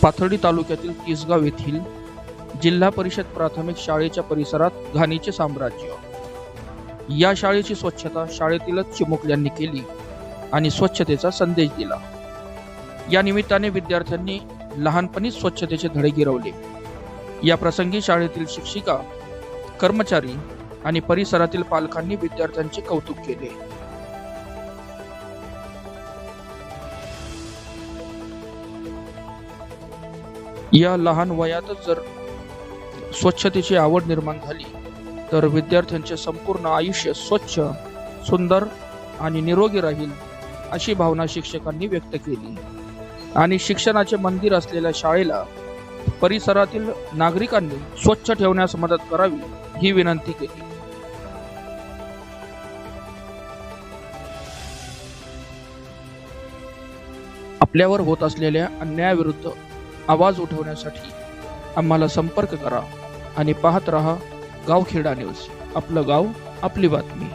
पाथर्डी तालुक्यातील तिसगाव येथील जिल्हा परिषद प्राथमिक शाळेच्या परिसरात घाणीचे साम्राज्य। या शाळेची स्वच्छता शाळेतीलच चिमुकल्यांनी केली आणि स्वच्छतेचा संदेश दिला। या निमित्ताने विद्यार्थ्यांनी लहानपणीच स्वच्छतेचे धडे गिरवले। या प्रसंगी शाळेतील शिक्षिका, कर्मचारी आणि परिसरातील पालकांनी विद्यार्थ्यांचे कौतुक केले। या लहान वयातच जर स्वच्छतेची आवड निर्माण झाली तर विद्यार्थ्यांचे संपूर्ण आयुष्य स्वच्छ, सुंदर आणि निरोगी राहील अशी भावना शिक्षकांनी व्यक्त केली आणि शिक्षणाचे मंदिर असलेल्या शाळेला परिसरातील नागरिकांनी स्वच्छ ठेवण्यास मदत करावी ही विनंती केली। आपल्यावर होत असलेल्या अन्यायाविरुद्ध आवाज उठवण्यासाठी आम्हाला संपर्क करा आणि पाहत रहा गावखेडा न्यूज। आपलं गाव, आपली बातमी।